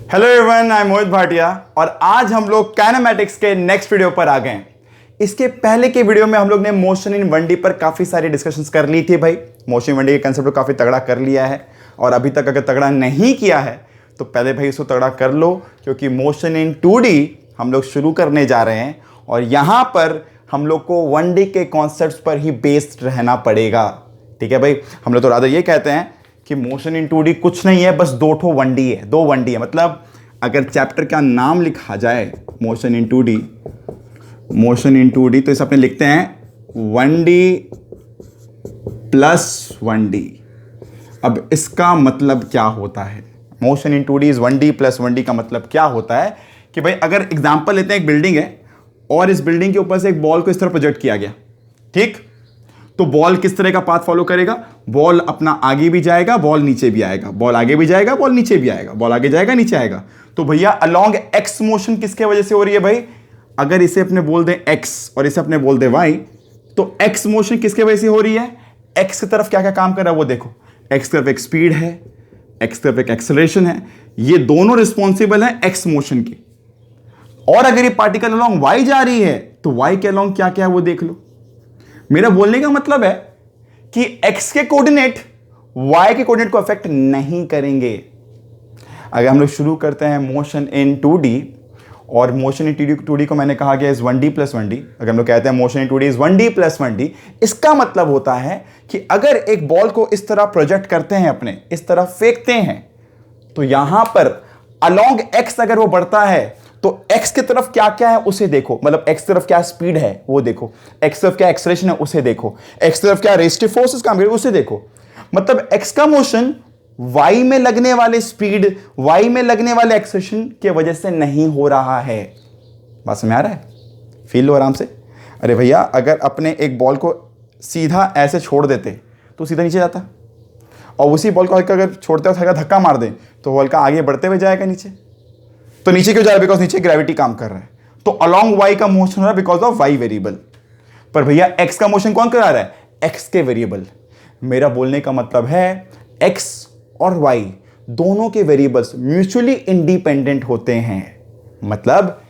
Hello everyone, I am मोहित भाटिया और आज हम लोग काइनेमैटिक्स के नेक्स्ट वीडियो पर आ गए हैं। इसके पहले के वीडियो में हम लोग ने मोशन इन 1D पर काफ़ी सारी डिस्कशंस कर ली थी भाई। मोशन इन 1D के कंसेप्ट को काफ़ी तगड़ा कर लिया है और अभी तक अगर तगड़ा नहीं किया है तो पहले भाई इसको तगड़ा कर लो, क्योंकि मोशन इन 2D हम लोग शुरू करने जा रहे हैं और यहाँ पर हम लोग को 1D के कॉन्सेप्ट पर ही बेस्ड रहना पड़ेगा। ठीक है भाई, हम लोग तो रादर ये कहते हैं कि मोशन इन 2D कुछ नहीं है, बस दो 1D है, दो 1D है। मतलब अगर चैप्टर का नाम लिखा जाए मोशन इन 2D तो इसे अपने लिखते हैं 1D प्लस 1D। अब इसका मतलब क्या होता है? Motion in 2D is 1D plus 1D का मतलब क्या होता है कि भाई अगर एग्जांपल लेते हैं, एक बिल्डिंग है और इस बिल्डिंग के ऊपर से एक बॉल को इस तरह प्रोजेक्ट किया गया, ठीक? तो बॉल किस तरह का पाथ फॉलो करेगा? बॉल अपना आगे भी जाएगा, बॉल नीचे भी आएगा, बॉल आगे भी जाएगा, बॉल नीचे भी आएगा, बॉल आगे जाएगा, नीचे आएगा। तो भैया अलोंग एक्स मोशन किसके वजह से हो रही है भाई? अगर इसे अपने बोल दें एक्स और इसे अपने बोल दें वाई, तो एक्स मोशन किसके वजह से हो रही है? एक्स की तरफ क्या क्या काम कर रहा है वो देखो। एक्स की तरफ एक स्पीड है, एक्स की तरफ एक एक्सेलरेशन है, ये दोनों रिस्पॉन्सिबल है एक्स मोशन के। और अगर ये पार्टिकल अलोंग वाई जा रही है तो वाई के अलोंग क्या क्या है वो देख लो। मेरा बोलने का मतलब है कि x के कोऑर्डिनेट y के कोऑर्डिनेट को अफेक्ट नहीं करेंगे। अगर हम लोग शुरू करते हैं मोशन इन 2D, और मोशन इन 2D को मैंने कहा गया इज 1D प्लस 1D। अगर हम लोग कहते हैं motion in 2D is 1D plus 1D, इसका मतलब होता है कि अगर एक बॉल को इस तरह प्रोजेक्ट करते हैं, अपने इस तरह फेंकते हैं, तो यहां पर अलोंग x अगर वो बढ़ता है तो x की तरफ क्या क्या है उसे देखो। मतलब x की तरफ क्या स्पीड है वो देखो, x की तरफ क्या एक्सेलरेशन है उसे देखो, x की तरफ क्या रेस्टिव फोर्सेस काम कर रही है उसे देखो। मतलब x का मोशन y में लगने वाले स्पीड, y में लगने वाले एक्सेलरेशन की वजह से नहीं हो रहा है। बात समझ आ रहा है? फील लो आराम से। अरे भैया, अगर अपने एक बॉल को सीधा ऐसे छोड़ देते तो सीधा नीचे जाता, और उसी बॉल को अगर छोड़ते हुए धक्का मार दें तो बॉल का आगे बढ़ते हुए जाएगा नीचे। तो नीचे क्यों जा रहा है? बिकॉज नीचे ग्रेविटी काम कर रहा है। तो अलोंग वाई का मोशन हो रहा है बिकॉज ऑफ वाई वेरिएबल। पर भैया एक्स का मोशन कौन करा रहा है? एक्स के वेरिएबल। मेरा बोलने का मतलब है एक्स और वाई दोनों के वेरिएबल्स म्यूचुअली इंडिपेंडेंट होते हैं। मतलब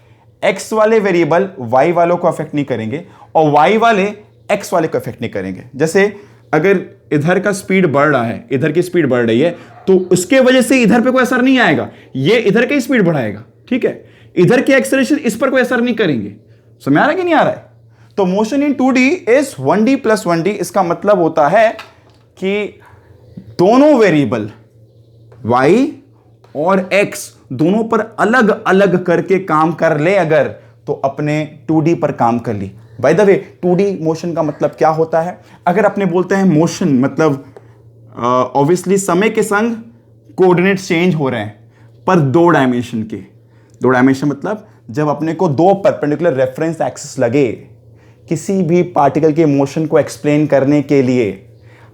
एक्स वाले वेरिएबल वाई वालों को अफेक्ट नहीं करेंगे और वाई वाले एक्स वाले को अफेक्ट नहीं करेंगे। जैसे अगर इधर का स्पीड बढ़ रहा है, इधर की स्पीड बढ़ रही है, तो उसके वजह से इधर पे कोई असर नहीं आएगा, ये इधर की स्पीड बढ़ाएगा, ठीक है? इधर के एक्सेलरेशन इस पर कोई असर नहीं करेंगे। समझ आ रहा है कि नहीं आ रहा है? तो motion in 2D is 1D plus 1D। इसका मतलब होता है कि दोनों वेरिएबल y और x दोनों पर अलग अलग करके काम कर ले अगर, तो अपने 2D पर काम कर ली। By the way 2D motion का मतलब क्या होता है? अगर अपने बोलते हैं मोशन मतलब ऑब्वियसली समय के संग कोऑर्डिनेट चेंज हो रहे हैं, पर दो डायमेंशन के। दो डायमेंशन मतलब जब अपने को दो परपेंडिकुलर रेफरेंस एक्सिस लगे किसी भी पार्टिकल के मोशन को एक्सप्लेन करने के लिए,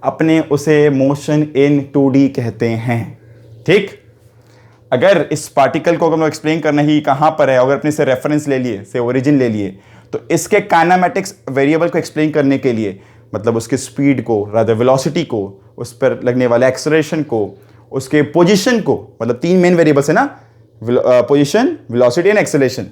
अपने उसे मोशन इन 2D कहते हैं। ठीक? अगर इस पार्टिकल को हम लोग एक्सप्लेन करना ही कहां पर है, अगर अपने से रेफरेंस ले लिए, से ओरिजिन ले लिए, तो इसके काइनेमैटिक्स वेरिएबल को एक्सप्लेन करने के लिए, मतलब उसके स्पीड को, रादर वेलोसिटी को, उस पर लगने वाले एक्सेलरेशन को, उसके पोजीशन को, मतलब तीन मेन वेरिएबल्स है ना, पोजीशन, वेलोसिटी एंड एक्सेलरेशन।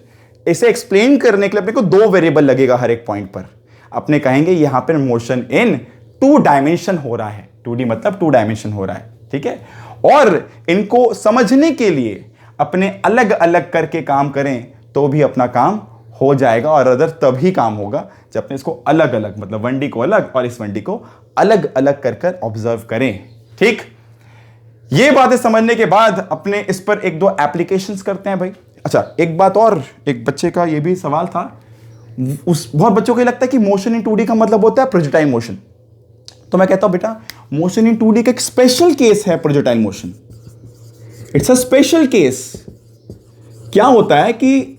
इसे एक्सप्लेन करने के लिए अपने को दो वेरिएबल लगेगा हर एक पॉइंट पर। अपने कहेंगे यहां पर मोशन इन 2 डायमेंशन हो रहा है। 2D मतलब 2 डायमेंशन हो रहा है, ठीक है? और इनको समझने के लिए अपने अलग अलग करके काम करें तो भी अपना काम हो जाएगा, और अदर तभी काम होगा जब अपने इसको अलग अलग, मतलब 1D को अलग और इस 1D को अलग अलग कर कर ऑब्जर्व करें। ठीक? ये बातें समझने के बाद अपने इस पर एक दो एप्लीकेशंस करते हैं भाई। अच्छा, एक बात और, एक बच्चे का ये भी सवाल था, बहुत बच्चों को ये लगता है कि मोशन इन 2D का मतलब होता है प्रोजेक्टाइल मोशन। तो मैं कहता हूं बेटा, मोशन इन 2D का एक स्पेशल केस है projectile motion. It's a special case. क्या होता है कि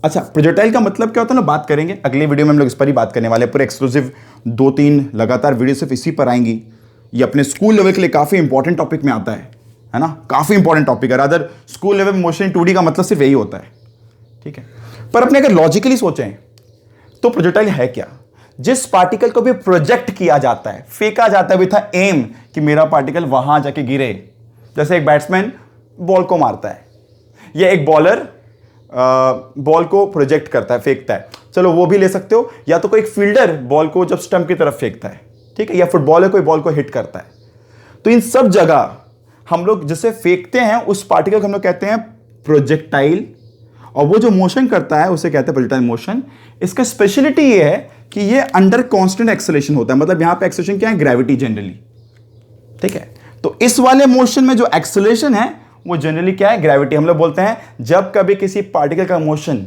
अच्छा, प्रोजेक्टाइल का मतलब क्या होता है ना, बात करेंगे अगले वीडियो में। हम लोग इस पर ही बात करने वाले हैं। पूरे एक्सक्लूसिव 2-3 लगातार वीडियो सिर्फ इसी पर आएंगी। ये अपने स्कूल लेवल के लिए काफी इंपॉर्टेंट टॉपिक में आता है ना? काफी इंपॉर्टेंट टॉपिक है। रादर स्कूल लेवल में मोशन इन 2D का मतलब सिर्फ यही होता है, ठीक है? पर अपने अगर लॉजिकली सोचें तो प्रोजेक्टाइल है क्या? जिस पार्टिकल को भी प्रोजेक्ट किया जाता है, फेंका जाता है विथ अ एम कि मेरा पार्टिकल वहां जाके गिरे। जैसे एक बैट्समैन बॉल को मारता है, या एक बॉलर बॉल को प्रोजेक्ट करता है, फेंकता है, चलो वो भी ले सकते हो, या तो कोई एक फील्डर बॉल को जब स्टंप की तरफ फेंकता है, ठीक है, या फुटबॉलर कोई बॉल को हिट करता है। तो इन सब जगह हम लोग जिसे फेंकते हैं उस पार्टिकल को हम लोग कहते हैं प्रोजेक्टाइल, और वो जो मोशन करता है उसे कहते हैं प्रोजेक्टाइल मोशन। इसका स्पेशलिटी ये है कि ये अंडर कांस्टेंट एक्सेलरेशन होता है, मतलब यहां पे एक्सेलरेशन क्या है, ग्रेविटी जनरली, ठीक है। तो इस वाले मोशन में जो एक्सेलरेशन है वो जनरली क्या है, ग्रेविटी। हम लोग बोलते हैं जब कभी किसी पार्टिकल का मोशन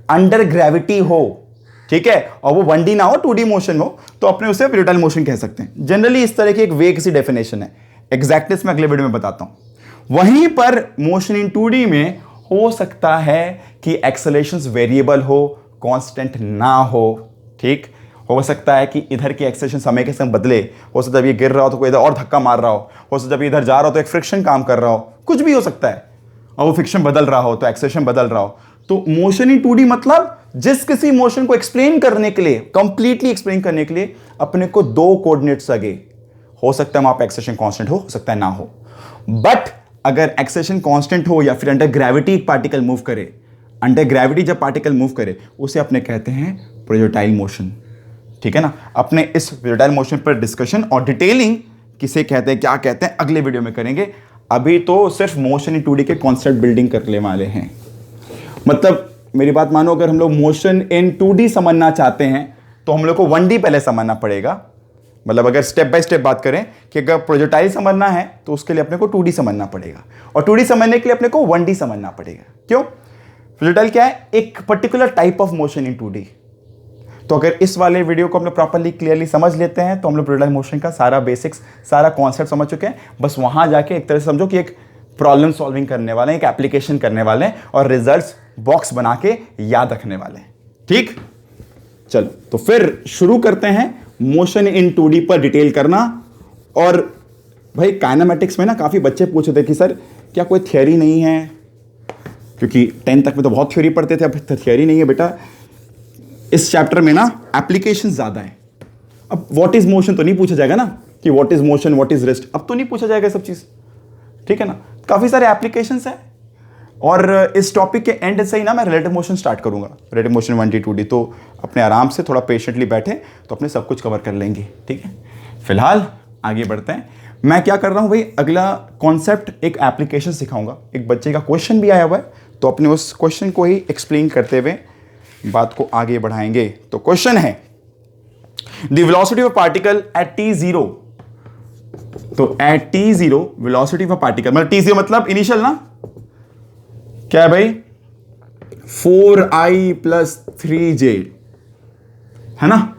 अंडर ग्रेविटी हो, ठीक है, और वो 1D ना हो, 2D मोशन हो, तो अपने उसे प्रोजेक्टाइल मोशन कह सकते हैं। जनरली इस तरह की एक वेग सी डेफिनेशन है, एग्जैक्टनेस में अगले वीडियो में बताता हूं। वहीं पर मोशन इन 2D में हो सकता है कि एक्सेलरेशंस वेरिएबल हो, कांस्टेंट ना हो, ठीक। हो सकता है कि इधर की एक्सेलरेशन समय के संग बदले, हो सकता है जब ये गिर रहा हो तो कोई इधर और धक्का मार रहा हो सकता है जब ये इधर जा रहा हो तो एक फ्रिक्शन काम कर रहा हो, कुछ भी हो सकता है, और वो फ्रिक्शन बदल रहा हो तो एक्सेलरेशन बदल रहा हो। तो मोशन इन 2D मतलब जिस किसी मोशन को एक्सप्लेन करने के लिए, कंप्लीटली एक्सप्लेन करने के लिए अपने को दो कोऑर्डिनेट्स लगे। हो सकता है वहां पर एक्सेलरेशन कांस्टेंट हो सकता है ना हो, बट अगर एक्सेलरेशन कांस्टेंट हो या फिर अंडर ग्रेविटी पार्टिकल मूव करे, अंडर ग्रेविटी जब पार्टिकल मूव करे उसे अपने कहते हैं प्रोजेक्टाइल मोशन, ठीक है ना। अपने इस प्रोजेक्टाइल मोशन पर डिस्कशन और डिटेलिंग किसे कहते हैं, क्या कहते हैं, अगले वीडियो में करेंगे। अभी तो सिर्फ मोशन इन 2D के कॉन्सेप्ट बिल्डिंग करने वाले हैं। मतलब मेरी बात मानो, अगर हम लोग मोशन इन 2D समझना चाहते हैं तो हम लोग को 1D पहले समझना पड़ेगा। मतलब अगर स्टेप बाय स्टेप बात करें कि अगर प्रोजेक्टाइल समझना है तो उसके लिए अपने को 2D समझना पड़ेगा, और 2D समझने के लिए अपने को 1D समझना पड़ेगा। क्यों? प्रोजेक्टाइल क्या है, एक particular type of motion in 2D। तो अगर इस वाले वीडियो को हम लोग प्रॉपर्ली क्लियरली समझ लेते हैं तो हम लोग प्रोजेक्टाइल मोशन का सारा बेसिक्स, सारा कॉन्सेप्ट समझ चुके हैं। बस वहां जाके एक तरह से समझो कि एक प्रॉब्लम सॉल्विंग करने वाले हैं, एक एप्लीकेशन करने वाले हैं, और रिजल्ट्स बॉक्स बना के याद रखने वाले हैं, ठीक। चलो तो फिर शुरू करते हैं मोशन इन 2D पर डिटेल करना। और भाई काइनेमेटिक्स में ना काफी बच्चे पूछे थे कि सर क्या कोई थियरी नहीं है, क्योंकि 10th तक में तो बहुत थ्योरी पढ़ते थे, अब थियरी नहीं है बेटा। इस चैप्टर में ना एप्लीकेशन ज्यादा है। अब व्हाट इज मोशन तो नहीं पूछा जाएगा ना, कि what is motion, what is rest, अब तो नहीं पूछा जाएगा सब चीज, ठीक है ना। काफी सारे एप्लीकेशंस हैं, और इस टॉपिक के एंड से ही ना मैं रिलेटिव मोशन स्टार्ट करूंगा, रिलेटिव मोशन 1D 2D। तो अपने आराम से थोड़ा पेशेंटली बैठे तो अपने सब कुछ कवर कर लेंगे, ठीक है। फिलहाल आगे बढ़ते हैं। मैं क्या कर रहा हूं भाई, अगला कॉन्सेप्ट एक एप्लीकेशन सिखाऊंगा। एक बच्चे का क्वेश्चन भी आया हुआ है, तो अपने उस क्वेश्चन को ही एक्सप्लेन करते हुए बात को आगे बढ़ाएंगे। तो क्वेश्चन है, the velocity of particle at t0। तो eight t0 velocity of particle, मतलब t0 मतलब इनिशियल ना, क्या है भाई, 4i + 3j, है ना।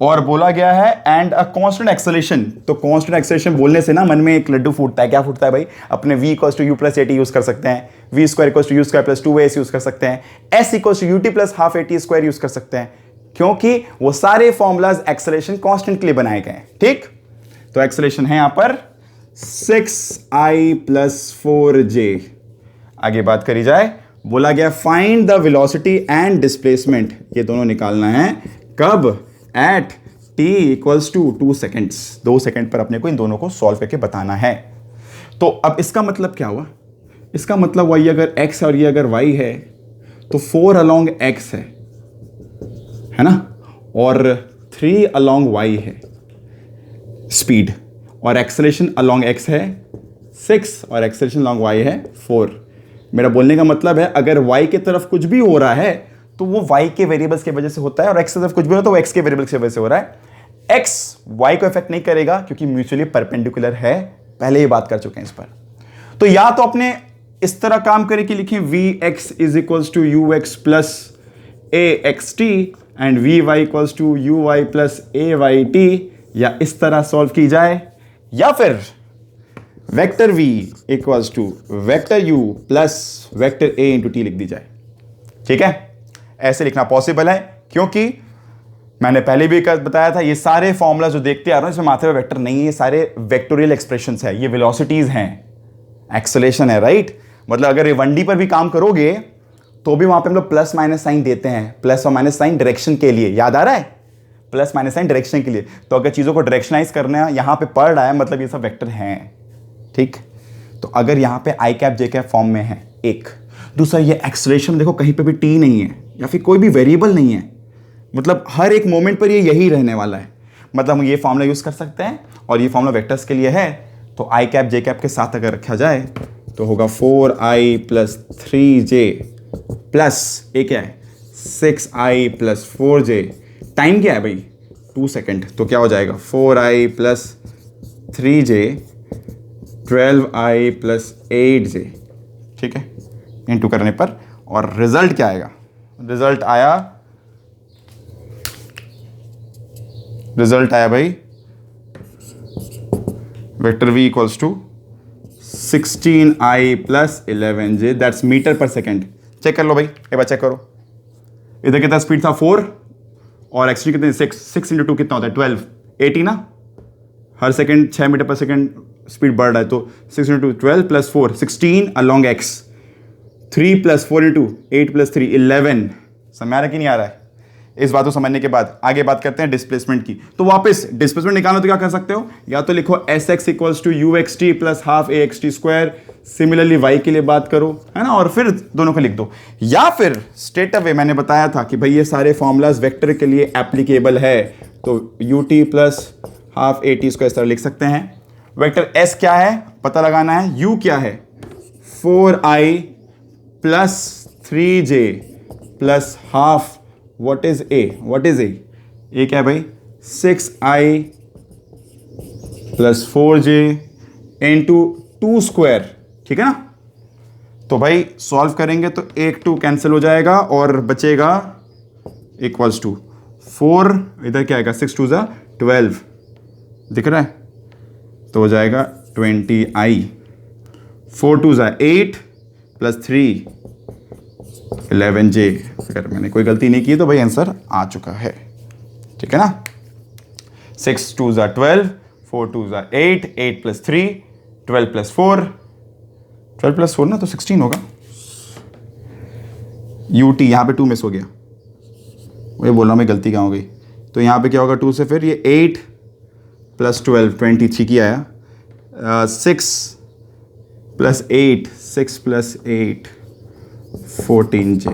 और बोला गया है एंड अ कांस्टेंट एक्सेलरेशन। तो कांस्टेंट एक्सेलरेशन बोलने से ना मन में एक लड्डू फूटता है। क्या फूटता है भाई, अपने v = u + at यूज कर सकते हैं, v² = u² + 2as यूज कर सकते हैं, s = ut + ½ at² यूज कर सकते हैं, क्योंकि वो सारे फॉर्मूलाज एक्सेलरेशन कांस्टेंट के लिए बनाए गए हैं, ठीक। तो एक्सेलरेशन है यहां पर 6i + 4j। आगे बात करी जाए, बोला गया find the velocity and displacement, ये दोनों निकालना है कब, एट t = 2 सेकेंड्स। 2 सेकेंड पर अपने को इन दोनों को सॉल्व करके बताना है। तो अब इसका मतलब क्या हुआ, इसका मतलब वही अगर x और ये अगर y है तो 4 along x है ना, और 3 along y है स्पीड, और एक्सेलरेशन along x है 6 और एक्सेलरेशन along y है 4। मेरा बोलने का मतलब है अगर y की तरफ कुछ भी हो रहा है तो वो y के वेरिएबल्स की वजह से होता है, और x की तरफ कुछ भी हो तो वो x के वेरिएबल्स की वजह से हो रहा है। x y को इफेक्ट नहीं करेगा क्योंकि म्यूचुअली परपेंडिकुलर है, पहले ही बात कर चुके हैं इस पर। तो या तो अपने इस तरह काम करें कि लिखें vx = ux + axt and vy = uy + ayt, या इस तरह सॉल्व की जाए, या फिर vector v = vector u + vector a × t लिख दी जाए, ठीक है। ऐसे लिखना पॉसिबल है, क्योंकि मैंने पहले भी बताया था ये सारे फॉर्मूला जो देखते आ रहे हैं इसमें माथे पे वेक्टर नहीं है, ये सारे वेक्टोरियल एक्सप्रेशंस है, ये वेलोसिटीज हैं, एक्सेलरेशन है, राइट। मतलब अगर ये 1D पर भी काम करोगे तो भी वहां पे हम लोग प्लस माइनस साइन देते हैं, प्लस और माइनस साइन डायरेक्शन के लिए, याद आ रहा है, प्लस माइनस साइन डायरेक्शन के लिए। तो अगर चीजों को डायरेक्शनाइज करना यहां पे पढ़ रहा है मतलब ये सब वेक्टर हैं, ठीक। तो अगर यहां पे i cap j cap form में है एक, दूसरा ये एक्सेलरेशन देखो कहीं पे भी टी नहीं है या फिर कोई भी वेरिएबल नहीं है, मतलब हर एक मोमेंट पर ये यही रहने वाला है। मतलब हम ये फॉर्मूला यूज़ कर सकते हैं और ये फॉर्मूला वेक्टर्स के लिए है, तो आई कैप जे कैप के साथ अगर रखा जाए तो होगा 4i प्लस 3j प्लस ये क्या है 6i प्लस 4j। टाइम क्या है भाई 2 सेकेंड, तो क्या हो जाएगा 4i plus 3j 12i plus 8j, ठीक है, इंटू करने पर। और रिजल्ट क्या आएगा, रिजल्ट आया भाई vector v equals to 16i plus 11j, that's metre पर सेकेंड। चेक कर लो भाई, एक बार चेक करो, इधर कितना स्पीड था 4 और एक्चुअली कितने 6 इंटू 2 कितना होता है 12, 80 ना, हर सेकेंड 6 मीटर पर सेकेंड स्पीड बढ़ रहा है, तो 6 into 12 plus 4 16 along x, 3 plus 4 into 8 plus 3 11। समझ आ रहा है कि नहीं आ रहा है? इस बात को समझने के बाद आगे बात करते हैं डिस्प्लेसमेंट की। तो वापस डिस्प्लेसमेंट निकालना तो क्या कर सकते हो, या तो लिखो s x equals to u x t plus half a x t square, similarly y के लिए बात करो, है ना, और फिर दोनों को लिख दो। या फिर स्ट्रेट अवे मैंने बताया था कि भाई ये सारे फॉर्मूलाज वेक्टर के लिए एप्लीकेबल है, तो U T plus half A T square इस तरह लिख सकते हैं। वेक्टर एस क्या है पता लगाना है, यू क्या है 4i plus 3j plus half, what is a, a क्या है भाई 6i plus 4j into 2 square, ठीक है ना। तो भाई सॉल्व करेंगे तो 1 2 कैंसिल हो जाएगा और बचेगा इक्वल्स टू 4, इधर क्या आएगा 6 2 12, दिख रहा है, तो हो जाएगा 20i, 4 2 8 प्लस 3 11j। अगर मैंने कोई गलती नहीं की तो भाई आंसर आ चुका है, ठीक है ना। 6 2 12, 4 2 8, 8 प्लस 3 12 प्लस 4, 12 प्लस 4 ना तो 16 होगा। ut यहाँ पे 2 मिस हो गया, वही बोल रहा मैं गलती कहाँ हो गई, तो यहाँ पे क्या होगा 2 से फिर ये 8 प्लस 12 23 की आया, 6 प्लस 8 6 प्लस 8 14j,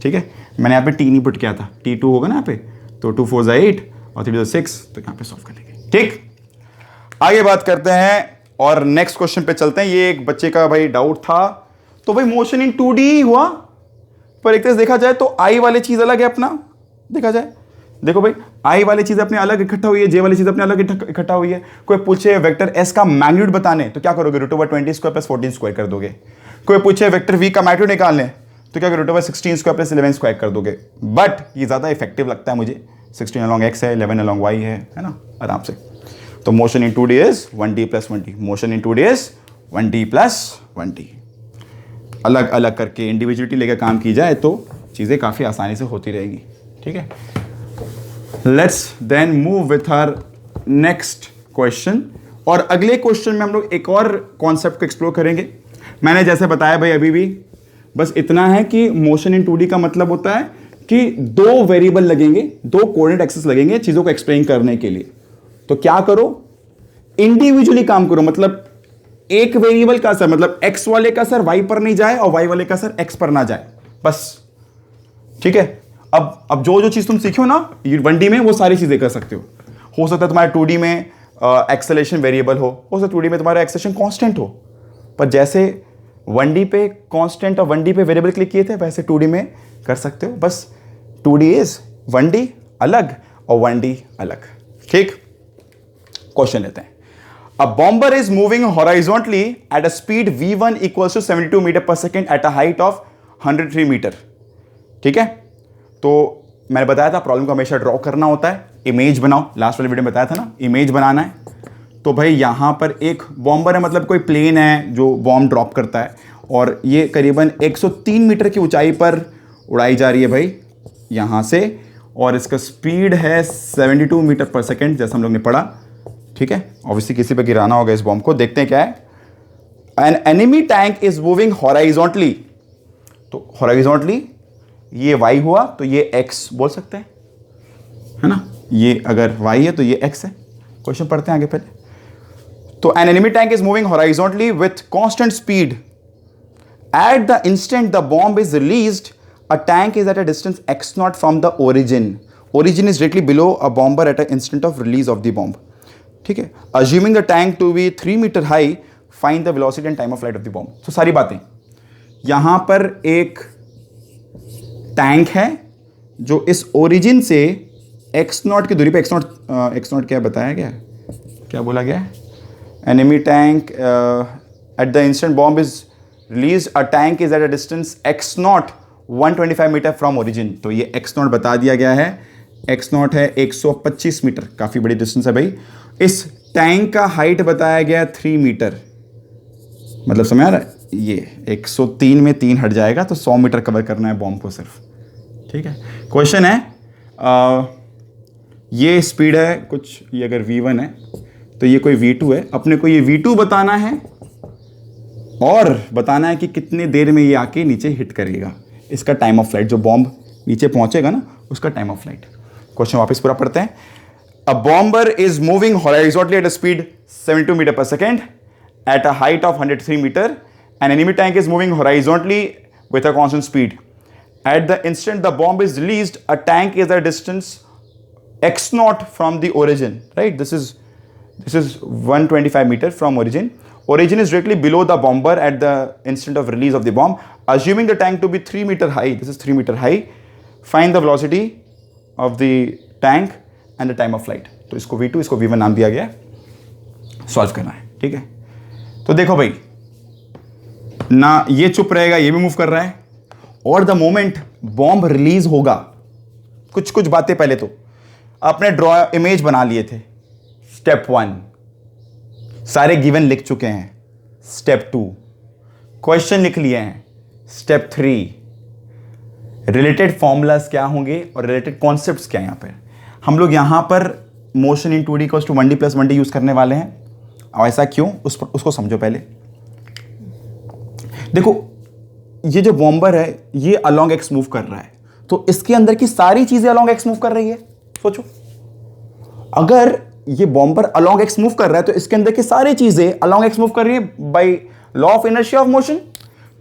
ठीक है। मैंने यहाँ पे टी नहीं पुट किया था, t2 होगा ना यहाँ पे, तो 2 4 8 और 3 6, तो यहाँ पे सॉल्व कर लेंगे, ठीक। आगे बात करते हैं और नेक्स्ट क्वेश्चन पे चलते हैं। ये एक बच्चे का भाई डाउट था, तो भाई मोशन इन 2D हुआ, पर एक तरह से देखा जाए तो आई वाली चीज अलग है अपना, देखा जाए देखो भाई आई वाली चीज अपने अलग इकट्ठा हुई है, जे वाली चीज अपने अलग इकट्ठा हुई है। कोई पूछे वेक्टर एस का मैग्नीट्यूड बताने तो क्या करोगे, √20 स्क्वायर प्लस 14 स्क्वायर कर दोगे। कोई पूछे वेक्टर वी का मैग्नीट्यूड निकालने तो क्या √16 स्क्वायर प्लस 11 स्क्वायर कर दोगे। बट ये ज्यादा इफेक्टिव लगता है मुझे, 16 अलॉन्ग एक्स है, 11 अलॉन्ग वाई है ना, आराम से। तो motion in 2D is 1D plus 1D, motion in 2D is 1D plus 1D। अलग अलग करके इंडिविजुअलिटी लेकर काम की जाए तो चीजें काफी आसानी से होती रहेगी, ठीक है। Let's then move with our next question. और अगले क्वेश्चन में हम लोग एक और कॉन्सेप्ट को एक्सप्लोर करेंगे। मैंने जैसे बताया भाई अभी भी बस इतना है कि मोशन इन 2D का मतलब होता है कि 2 वेरिएबल लगेंगे, 2 कोऑर्डिनेट एक्सिस लगेंगे चीजों को एक्सप्लेन करने के लिए। तो क्या करो, इंडिविजुअली काम करो, मतलब एक वेरिएबल का असर, मतलब एक्स वाले का असर वाई पर नहीं जाए और वाई वाले का असर एक्स पर ना जाए, बस, ठीक है। अब जो चीज तुम सीखो ना 1D में वो सारी चीजें कर सकते हो सकता है तुम्हारे 2D में एक्सेलरेशन वेरिएबल हो सकता है 2D में तुम्हारा एक्सेलरेशन कांस्टेंट हो, पर जैसे 1D पे कांस्टेंट और 1D पे वेरिएबल क्लिक किए थे वैसे 2D में कर सकते हो। बस 2D इज 1D अलग और 1D अलग, ठीक। क्वेश्चन लेते हैं। A bomber is moving horizontally at a speed v1 equals to 72 metre पर second at a height of 103 metre, ठीक है। तो मैंने बताया था प्रॉब्लम को हमेशा ड्रॉ करना होता है, इमेज बनाओ, लास्ट वाले वीडियो में बताया था ना, इमेज बनाना है। तो भाई यहां पर एक बॉम्बर है, मतलब कोई प्लेन है जो बॉम्ब ड्रॉप करता है, और ये करीबन 103 मीटर की ऊंचाई पर उड़ाई जा रही है भाई यहां से, और इसका स्पीड है 72 मीटर पर सेकेंड, जैसा हम लोग ने पढ़ा, ठीक है। ऑब्वियसली किसी पे गिराना होगा इस बॉम्ब को। देखते हैं क्या है। An enemy tank is moving horizontally, तो हॉराइजॉन्टली ये y हुआ तो ये x बोल सकते हैं, है ना। ये अगर y है तो ये x है। क्वेश्चन पढ़ते हैं आगे पहले। तो an enemy tank is moving horizontally with constant speed At the instant the bomb is released, a tank is at a distance x naught from the origin. Origin is directly below a bomber at an instant of release of the bomb. ठीक है. Assuming the tank to be 3 meter high, find the velocity and time of flight of the bomb. तो सारी बातें. यहाँ पर एक tank है जो इस ओरिजिन से x नॉट की दूरी पे, x नॉट क्या बताया गया, क्या बोला गया, enemy tank at the instant bomb is release, a tank is at a distance x naught 125 metre from origin. तो ये x नॉट बता दिया गया है, x नॉट है 125 मीटर, काफ़ी बड़ी डिस्टेंस है भाई. इस टैंक का हाइट बताया गया 3 मीटर, मतलब समझ आ रहा है, ये 103 में 3 हट जाएगा तो 100 मीटर कवर करना है बॉम्ब को सिर्फ. ठीक है. क्वेश्चन है ये स्पीड है कुछ, ये अगर v1 है तो ये कोई v2 है, अपने को ये v2 बताना है और बताना है कि कितने देर में ये आके नीचे हिट करेगा. इसका टाइम ऑफ फ्लाइट, जो बॉम्ब नीचे पहुंचेगा ना उसका टाइम ऑफ फ्लाइट. क्वेश्चन वापस पूरा पढ़ते हैं. A bomber is moving horizontally at a speed 72 metre पर second at a height of 103 meter. An enemy tank is moving horizontally with a constant speed. At the instant the bomb is released, a tank is at a distance x naught from the origin. Right? This is 125 meter from origin. Origin is directly below the bomber at the instant of release of the bomb. Assuming the tank to be 3 meter high, this is 3 meter high. Find the velocity of the tank and the time of flight. तो इसको v2, इसको v1 नाम दिया गया है. Solve करना है. ठीक है. तो देखो भाई, ना ये चुप रहेगा, ये भी मूव कर रहा है, और द मोमेंट बॉम्ब रिलीज होगा, कुछ बातें पहले तो आपने ड्रॉ इमेज बना लिए थे. स्टेप 1 सारे गिवन लिख चुके हैं. स्टेप 2 क्वेश्चन लिख लिए हैं. स्टेप 3 रिलेटेड फॉर्मूलाज क्या होंगे और रिलेटेड कॉन्सेप्ट्स क्या हैं. यहाँ पर हम लोग यहाँ पर motion in 2D equals to 1D plus 1D use करने वाले हैं. और ऐसा क्यों, उसको समझो पहले. देखो ये जो बॉम्बर है ये अलोंग एक्स मूव कर रहा है, तो इसके अंदर की सारी चीजें अलोंग एक्स मूव कर रही है. सोचो, अगर ये बॉम्बर अलोंग एक्स मूव कर रहा है तो इसके अंदर की सारी चीजें अलोंग एक्स मूव कर रही है by law of inertia of motion.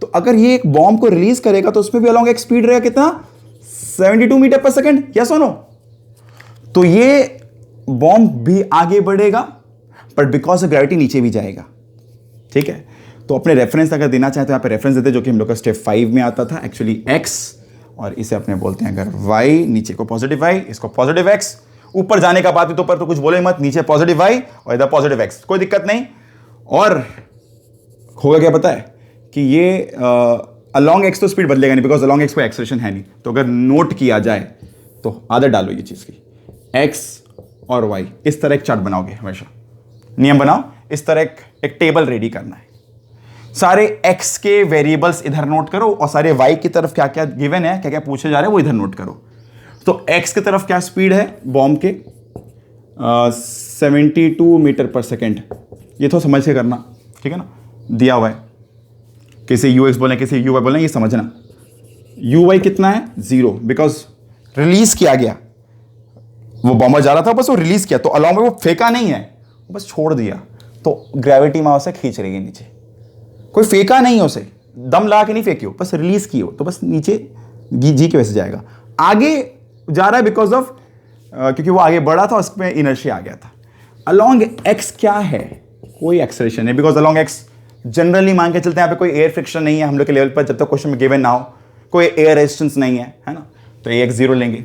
तो अगर ये एक बॉम्ब को रिलीज करेगा तो उसमें भी अलोंग एक्स स्पीड रहेगा कितना, 72 मीटर पर सेकेंड. यस और नो. तो ये बॉम्ब भी आगे बढ़ेगा बट बिकॉज ऑफ ग्रेविटी नीचे भी जाएगा. ठीक है. तो अपने रेफरेंस अगर देना चाहते हैं, यहाँ पे रेफरेंस देते हैं जो कि हम लोग का स्टेप 5 में आता था. एक्चुअली x, और इसे अपने बोलते हैं अगर y, नीचे को पॉजिटिव y, इसको पॉजिटिव x. ऊपर जाने का बात है तो ऊपर तो कुछ बोले मत, नीचे पॉजिटिव y और इधर पॉजिटिव x, कोई दिक्कत नहीं. और होगा क्या पता है कि ये अलोंग x तो स्पीड बदलेगा नहीं, बिकॉज अलोंग x कोई एक्सेलरेशन है नहीं. तो अगर नोट किया जाए तो आदत डालो ये चीज़ की, x और y इस तरह एक चार्ट बनाओगे, हमेशा नियम बनाओ, इस तरह एक टेबल रेडी करना है. सारे x के वेरिएबल्स इधर नोट करो और सारे y की तरफ क्या क्या गिवन है, क्या क्या पूछे जा रहे हैं वो इधर नोट करो. तो x की तरफ क्या स्पीड है बॉम्ब के, 72 मीटर पर सेकेंड. ये तो समझ के करना, ठीक है ना, दिया हुआ है. किसे ux बोलें किसे uy बोलें, ये समझना. uy कितना है, 0, बिकॉज रिलीज किया गया. वो बॉम्बर जा रहा था बस वो रिलीज किया, तो अलॉन्ग में वो फेंका नहीं है, बस छोड़ दिया. तो ग्रेविटी में उसे खींच रही है नीचे, कोई फेंका नहीं है उसे, दम ला के नहीं फेंकी हो, बस रिलीज की हो, तो बस नीचे जी की वजह से जाएगा. आगे जा रहा है बिकॉज ऑफ क्योंकि वो आगे बढ़ा था, उसमें इनर्शिया आ गया था. अलोंग एक्स क्या है, कोई एक्सेलरेशन है, बिकॉज अलोंग एक्स जनरली मान के चलते हैं यहाँ पे कोई एयर फ्रिक्शन नहीं है हम लोग के लेवल पर, जब तक क्वेश्चन में गिवन ना हो, कोई एयर रेजिस्टेंस नहीं है ना. तो ए एक्स 0 लेंगे,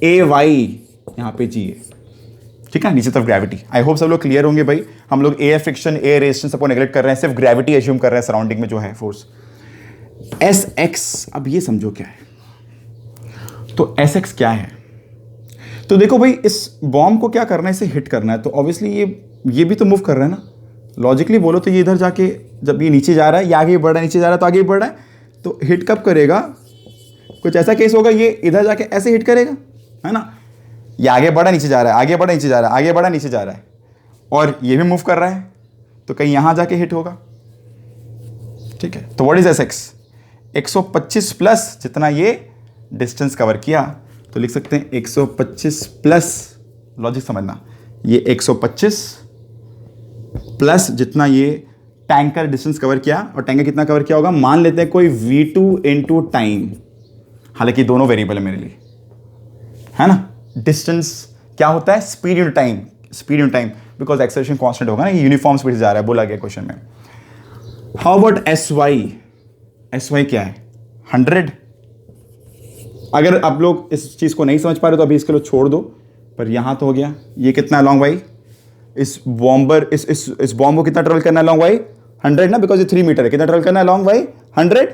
ए वाई यहाँ पे जी है. ठीक है, नीचे तरफ ग्रेविटी. आई होप सब लोग क्लियर होंगे भाई. हम लोग एयर फ्रिक्शन एयर रेजिस्टेंस सबको नेगलेक्ट कर रहे हैं, सिर्फ ग्रेविटी एज्यूम कर रहे हैं सराउंडिंग में जो है फोर्स. एस एक्स, अब ये समझो क्या है. तो एस एक्स क्या है, तो देखो भाई इस बॉम्ब को क्या करना है, इसे हिट करना है. तो ऑब्वियसली ये भी तो मूव कर रहा है ना. लॉजिकली बोलो तो ये इधर जाके, जब ये नीचे जा रहा है, ये आगे बढ़ रहा है, नीचे जा रहा है तो आगे बढ़ रहा है, तो हिट कब करेगा, कुछ ऐसा केस होगा ये इधर जाके ऐसे हिट करेगा, है ना. ये आगे बढ़ा नीचे जा रहा है, आगे बढ़ा नीचे जा रहा है, आगे बढ़ा नीचे जा रहा है, और ये भी मूव कर रहा है, तो कहीं यहां जाके हिट होगा. ठीक है. तो what is S x, 125 plus जितना ये डिस्टेंस कवर किया, तो लिख सकते हैं 125 प्लस, लॉजिक समझना, ये 125 प्लस जितना ये टैंकर डिस्टेंस कवर किया, और टैंकर कितना कवर किया होगा, मान लेते हैं कोई v2 इंटू टाइम, हालांकि दोनों वेरिएबल है मेरे लिए, है ना। डिस्टेंस क्या होता है, speed into time, speed into time, because acceleration constant होगा ना, यूनिफॉर्म स्पीड से जा रहा है, बोला गया क्वेश्चन में। हाउ अबाउट एस वाई क्या है, 100। अगर आप लोग इस चीज को नहीं समझ पा रहे तो अभी इसके लिए छोड़ दो, पर यहां तो हो गया। ये कितना लॉन्ग भाई, इस बॉम्ब को कितना ट्रेवल करना है लॉन्ग भाई, 100 ना, बिकॉज ये 3 मीटर है, कितना ट्रेवल करना है लॉन्ग भाई, 100।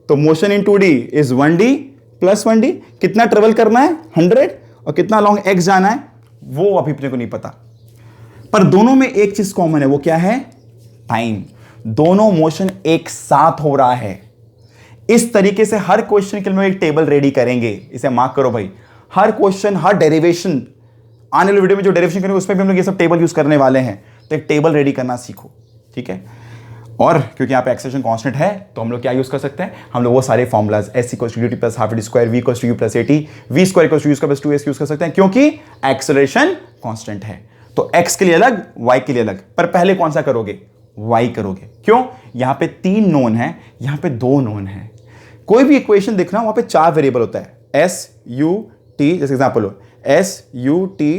तो motion in 2D is 1D plus 1D, कितना ट्रेवल करना है 100, और कितना लॉन्ग एक्स जाना है वो अभी अपने को नहीं पता, पर दोनों में एक चीज कॉमन है, वो क्या है, टाइम। दोनों मोशन एक साथ हो रहा है। इस तरीके से हर क्वेश्चन के लिए हम एक टेबल रेडी करेंगे, इसे मार्क करो भाई। हर क्वेश्चन, हर डेरिवेशन, आने वाले वीडियो में जो डेरिवेशन करेंगे उसमें भी हम लोग ये सब टेबल यूज करने वाले हैं, तो एक टेबल रेडी करना सीखो, ठीक है। और क्योंकि यहाँ पे एक्सेलरेशन कांस्टेंट है तो हम लोग क्या यूज कर सकते हैं, हम लोग वो सारे formulas s equals to ut plus half t square, v equals to u plus at, v square equals to u square plus 2s use कर सकते हैं, क्योंकि एक्सेलरेशन कांस्टेंट है। तो x के लिए अलग, y के लिए अलग, पर पहले कौन सा करोगे, y करोगे। क्यों, यहां पे 3 नोन है, यहां पे 2 नोन है। कोई भी इक्वेशन देखना वहां पे 4 वेरिएबल होता है, s u t, जैसे एग्जांपल हो s u t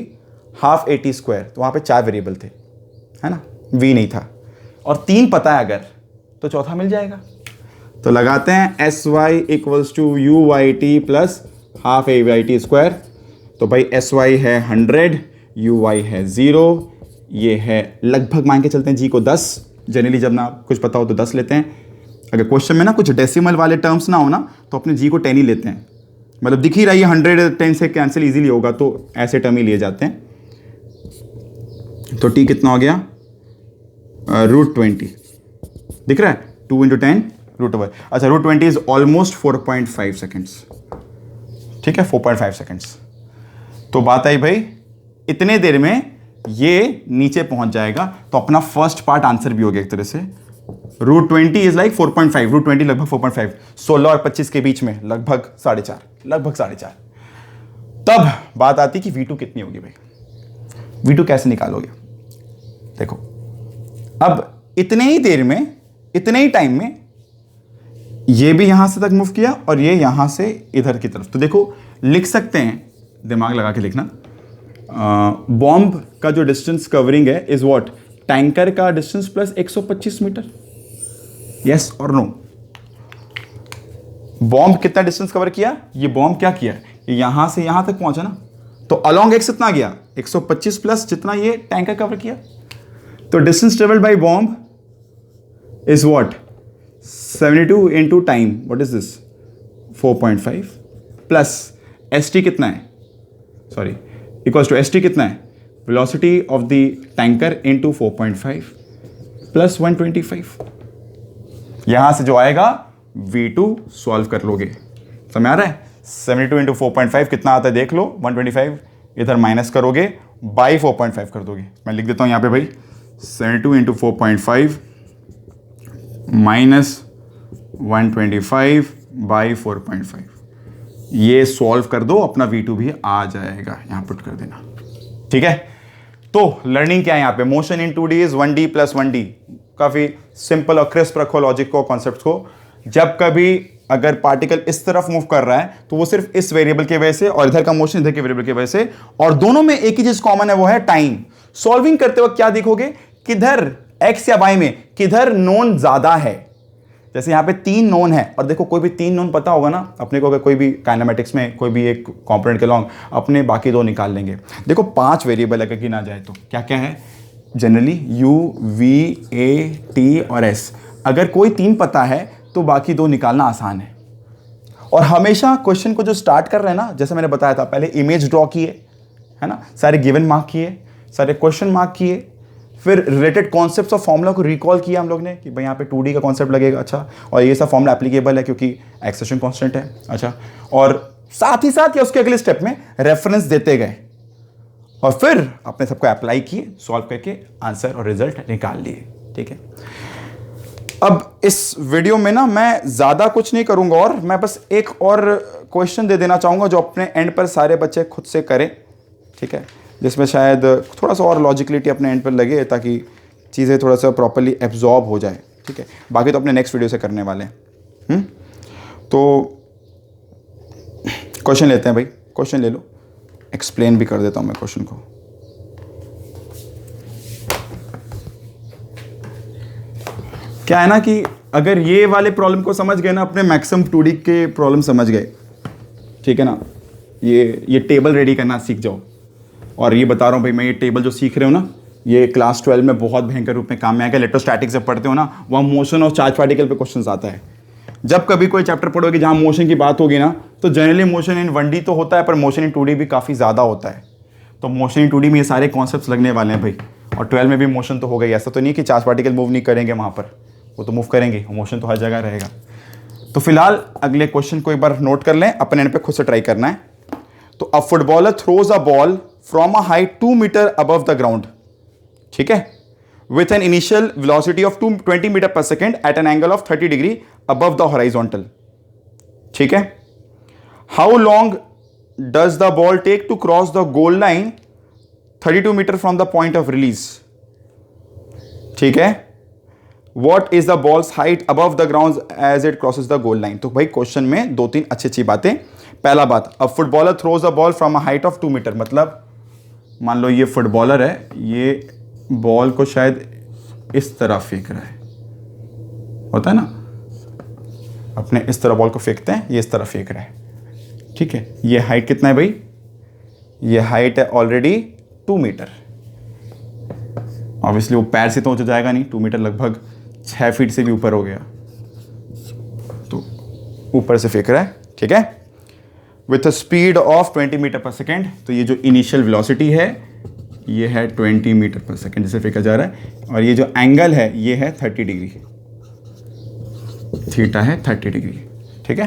half at square, तो वहां पे 4 वेरिएबल थे, है ना, v नहीं था, और 3 पता है अगर, तो चौथा मिल जाएगा। तो लगाते हैं s y equals to u y t plus half a y t square. तो भाई एस वाई है 100, यू वाई है 0, ये है लगभग, मान के चलते हैं जी को 10, जनरली जब ना कुछ पता हो तो 10 लेते हैं। अगर क्वेश्चन में ना कुछ डेसिमल वाले टर्म्स ना हो ना तो अपने जी को 10 ही लेते हैं, मतलब दिख ही रहा है 100 10 से कैंसिल इजीली होगा, तो ऐसे टर्म ही लिए जाते हैं। तो टी कितना हो गया, √20 दिख रहा है, 2 इंटू 10 √20। अच्छा, √20 इज ऑलमोस्ट 4.5 सेकेंड्स, ठीक है, 4.5 सेकेंड्स। तो बात आई भाई, इतने देर में ये नीचे पहुंच जाएगा, तो अपना फर्स्ट पार्ट आंसर भी हो गया एक तरह से। √20 इज लाइक 4.5, √20 लगभग 4.5, 16 और 25 के बीच में लगभग 4.5, लगभग 4.5। तब बात आती कि V2 कितनी होगी भाई, V2 कैसे निकालोगे। देखो, अब इतने ही देर में, इतने ही टाइम में ये भी यहां से तक मूव किया और ये यहां से इधर की तरफ। तो देखो, लिख सकते हैं, दिमाग लगा के लिखना, बॉम्ब का जो डिस्टेंस कवरिंग है इज व्हाट, टैंकर का डिस्टेंस प्लस 125 मीटर, यस और नो। बॉम्ब कितना डिस्टेंस कवर किया, ये बॉम्ब क्या किया, ये यहां से यहां तक पहुंचा ना, तो अलोंग एक्स कितना गया, 125 प्लस जितना ये टैंकर कवर किया। तो distance travelled by bomb is what, 72 into time, what is this, 4.5 plus st कितना है, सॉरी, इक्वल्स टू st कितना है, velocity of the tanker into 4.5 plus 125। यहां से जो आएगा V2 सॉल्व कर लोगे, समझ आ रहा है। 72 इंटू 4.5 कितना आता है देख लो, 125, इधर माइनस करोगे बाई 4.5 कर दोगे। मैं लिख देता हूं यहां पे भाई, 72 इंटू 4.5 माइनस 125 बाई 4.5, ये सॉल्व कर दो, अपना V2 भी आ जाएगा, यहां पुट कर देना, ठीक है। तो लर्निंग क्या है यहां पे, motion in 2D is 1D plus 1D। काफी सिंपल और क्रिस्प रखो लॉजिक को, कॉन्सेप्ट को। जब कभी अगर पार्टिकल इस तरफ मूव कर रहा है तो वो सिर्फ इस वेरिएबल की वजह से, और इधर का मोशन इधर के वेरिएबल की वजह से, और दोनों में एक ही चीज कॉमन है, वो है टाइम। सॉल्विंग करते वक्त क्या देखोगे, किधर एक्स या वाई में किधर नोन ज्यादा है। जैसे यहां पे 3 नोन है, और देखो कोई भी 3 नोन पता होगा ना अपने को, अगर कोई भी काइनेमेटिक्स में कोई भी एक कंपोनेंट के लॉन्ग, अपने बाकी 2 निकाल लेंगे। देखो 5 वेरिएबल अगर गिना जाए तो क्या क्या है, generally u, v, a, t और s। अगर कोई 3 पता है तो बाकी 2 निकालना आसान है। और हमेशा क्वेश्चन को जो स्टार्ट कर रहे हैं ना, जैसे मैंने बताया था, पहले इमेज ड्रॉ किए, है ना, सारे गिवन मार्क किए, सारे क्वेश्चन मार्क किए, फिर रिलेटेड कॉन्सेप्ट्स ऑफ फॉर्मूला को रिकॉल किया हम लोग ने कि भाई यहाँ पे 2D का कॉन्सेप्ट लगेगा, अच्छा, और ये सब फॉर्मूला एप्लीकेबल है क्योंकि एक्सेशन कांस्टेंट है, अच्छा, और साथ ही साथ या उसके अगले स्टेप में रेफरेंस देते गए, और फिर अपने सबको अप्लाई किए, सॉल्व करके आंसर और रिजल्ट निकाल लिए, ठीक है। अब इस वीडियो में ना मैं ज़्यादा कुछ नहीं करूँगा, और मैं बस एक और क्वेश्चन दे देना चाहूँगा जो अपने एंड पर सारे बच्चे खुद से करें, ठीक है, जिसमें शायद थोड़ा सा और लॉजिकलिटी अपने एंड पर लगे, ताकि चीज़ें थोड़ा सा प्रॉपरली एब्जॉर्ब हो जाए, ठीक है। बाकी तो अपने नेक्स्ट वीडियो से करने वाले हैं। तो क्वेश्चन लेते हैं भाई, क्वेश्चन ले लो, एक्सप्लेन भी कर देता हूँ मैं क्वेश्चन को। क्या है ना कि अगर ये वाले प्रॉब्लम को समझ गए ना, अपने मैक्सिमम 2D के प्रॉब्लम समझ गए, ठीक है ना, ये टेबल रेडी करना सीख जाओ। और ये बता रहा हूँ भाई, मैं ये टेबल जो सीख रहे हो ना, ये क्लास 12 में बहुत भयंकर रूप में काम में आएगा। इलेक्ट्रोस्टैटिक्स से पढ़ते हो ना, वहाँ मोशन और चार्ज पार्टिकल पे क्वेश्चन आता है। जब कभी कोई चैप्टर पढ़ोगे जहाँ मोशन की बात होगी ना, तो जनरली मोशन इन 1D तो होता है, पर मोशन इन 2D भी काफ़ी ज़्यादा होता है। तो मोशन इन 2D में ये सारे कॉन्सेप्ट्स लगने वाले हैं भाई। और 12 में भी मोशन तो हो गई, ऐसा तो नहीं कि चार्ज पार्टिकल मूव नहीं करेंगे वहाँ पर, वो तो मूव करेंगे, मोशन तो हर जगह रहेगा। तो फिलहाल अगले क्वेश्चन को एक बार नोट कर लें, अपने एंड पे खुद से ट्राई करना है। तो a footballer throws a ball from a height 2 metre above the ground, ठीक है, with an initial velocity of 20 metre पर second at an angle of 30 degree above the horizontal, ठीक है। How long does the ball take to cross the goal line 32 metre from the point of release, ठीक है। What is the ball's height above the ground as it crosses the goal line? तो भाई question में 2-3 अच्छी बातें। पहला बात, अब footballer throws a ball from a height of 2 metre, मतलब मान लो ये फुटबॉलर है, ये बॉल को शायद इस तरह फेंक रहा है, होता है ना, अपने इस तरह बॉल को फेंकते हैं, ये इस तरह फेंक रहा है, ठीक है। ये हाइट कितना है भाई, ये हाइट है ऑलरेडी 2 मीटर। ऑब्वियसली वो पैर से तो ऊंचा जाएगा नहीं, 2 मीटर लगभग 6 फीट से भी ऊपर हो गया, तो ऊपर से फेंक रहा है, ठीक है, with a speed of 20 metre पर सेकेंड। तो ये जो इनिशियल वेलोसिटी है ये है 20 मीटर पर सेकेंड जिसे फेंका जा रहा है, और ये जो एंगल है ये है 30 डिग्री, थीटा है 30 डिग्री, ठीक है।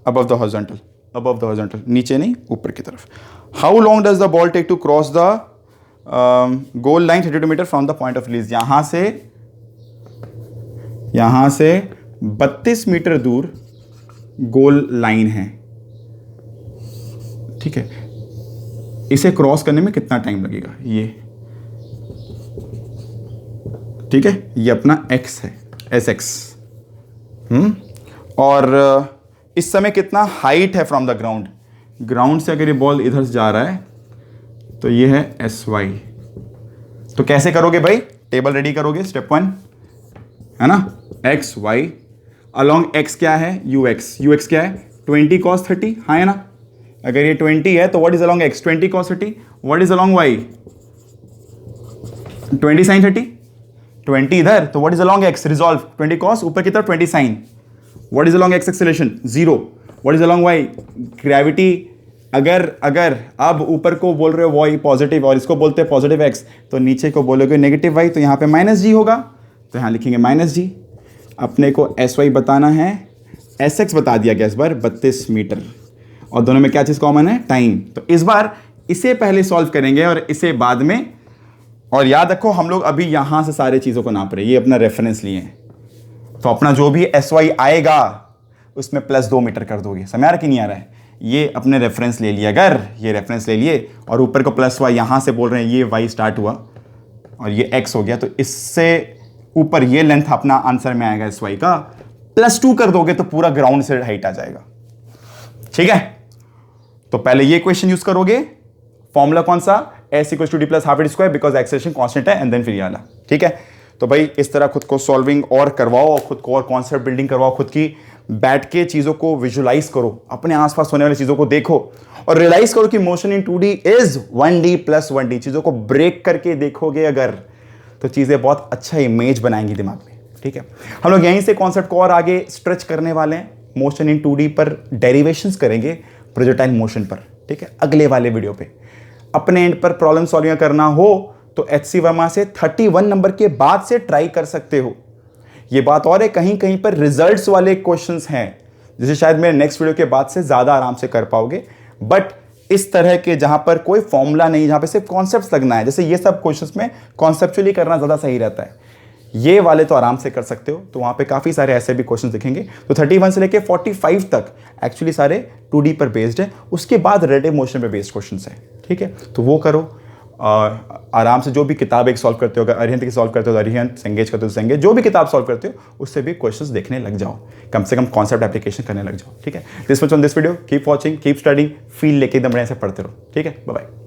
Above the horizontal, above the horizontal, नीचे नहीं ऊपर की तरफ। How long does the ball take to cross the goal line 32 metre from the point of release. यहां से 32 मीटर दूर गोल लाइन है, ठीक है। इसे क्रॉस करने में कितना टाइम लगेगा, ये ठीक है, ये अपना x है, SX। और इस समय कितना हाइट है फ्रॉम द ग्राउंड, ग्राउंड से अगर ये बॉल इधर से जा रहा है तो ये है SY। तो कैसे करोगे भाई, टेबल रेडी करोगे, स्टेप 1 है ना, XY अलॉन्ग x क्या है, UX क्या है 20 cos 30, हाँ है ना। अगर ये 20 है तो what is along x, 20 cos 30, what is along y 20 sin 30, 20 इधर तो what is along x, resolve 20 cos ऊपर की तरफ 20 sin, what is along x acceleration 0, what is along y gravity. अगर अब ऊपर को बोल रहे हो y पॉजिटिव और इसको बोलते हैं पॉजिटिव x, तो नीचे को बोलोगे नेगेटिव y, तो यहाँ पे -g होगा, तो यहाँ लिखेंगे -g। अपने को SY बताना है, SX बता दिया गया इस बार 32 मीटर, और दोनों में क्या चीज़ कॉमन है, टाइम। तो इस बार इसे पहले सॉल्व करेंगे और इसे बाद में। और याद रखो हम लोग अभी यहाँ से सारे चीज़ों को नाप रहे हैं, ये अपना रेफरेंस लिए हैं, तो अपना जो भी SY आएगा उसमें +2 मीटर कर दोगे। समझ आ रहा कि नहीं आ रहा है, ये अपने रेफरेंस ले लिया, अगर ये रेफरेंस ले लिए और ऊपर को +y यहाँ से बोल रहे हैं, ये y स्टार्ट हुआ और ये x हो गया, तो इससे ऊपर ये लेंथ अपना आंसर में आएगा SY का, +2 कर दोगे तो पूरा ग्राउंड से हाइट आ जाएगा, ठीक है। तो पहले ये क्वेश्चन यूज करोगे, फॉर्मूला कौन सा, S = d + ½ square, because acceleration constant है, एंड देन फिर ये वाला, ठीक है। तो भाई इस तरह खुद को सॉल्विंग और करवाओ, और खुद को और कॉन्सेप्ट बिल्डिंग करवाओ, खुद की बैठ के चीज़ों को विजुलाइज करो, अपने आसपास होने वाली चीज़ों को देखो और रियलाइज करो कि motion in 2D is 1D + 1D। चीज़ों को ब्रेक करके देखोगे अगर, तो चीज़ें बहुत अच्छा इमेज बनाएंगी दिमाग में, ठीक है। हम लोग यहीं से कॉन्सेप्ट को और आगे स्ट्रेच करने वाले हैं, मोशन इन 2D पर डेरिवेशंस करेंगे, प्रोजेक्टाइल मोशन पर, ठीक है, अगले वाले वीडियो पे। अपने एंड पर प्रॉब्लम सॉल्विंग करना हो तो HC वर्मा से 31 नंबर के बाद से ट्राई कर सकते हो। ये बात और है, कहीं कहीं पर रिजल्ट्स वाले क्वेश्चंस हैं जिसे शायद मेरे नेक्स्ट वीडियो के बाद से ज़्यादा आराम से कर पाओगे, बट इस तरह के जहां पर कोई फॉर्मूला नहीं, जहां पे सिर्फ कॉन्सेप्ट्स लगना है, जैसे ये सब क्वेश्चंस में कॉन्सेप्चुअली करना ज़्यादा सही रहता है, ये वाले तो आराम से कर सकते हो। तो वहाँ पे काफ़ी सारे ऐसे भी क्वेश्चन दिखेंगे। तो 31 से लेके 45 तक एक्चुअली सारे 2D पर बेस्ड है, उसके बाद रिलेटिव मोशन पे बेस्ड क्वेश्चन है, ठीक है। तो वो करो आराम से जो भी किताब एक सॉल्व करते हो, अगर अरिहंत की सॉल्व करते हो तो अरिहंत, सेंगेज करते हो तो सेंगेज, जो भी किताब सॉल्व करते हो उससे भी क्वेश्चंस देखने लग जाओ, कम से कम कॉन्सेप्ट एप्लीकेशन करने लग जाओ, ठीक है। This much on this video, keep watching, keep studying, feel लेके एकदम बढ़िया से पढ़ते रहो, ठीक है। Bye bye.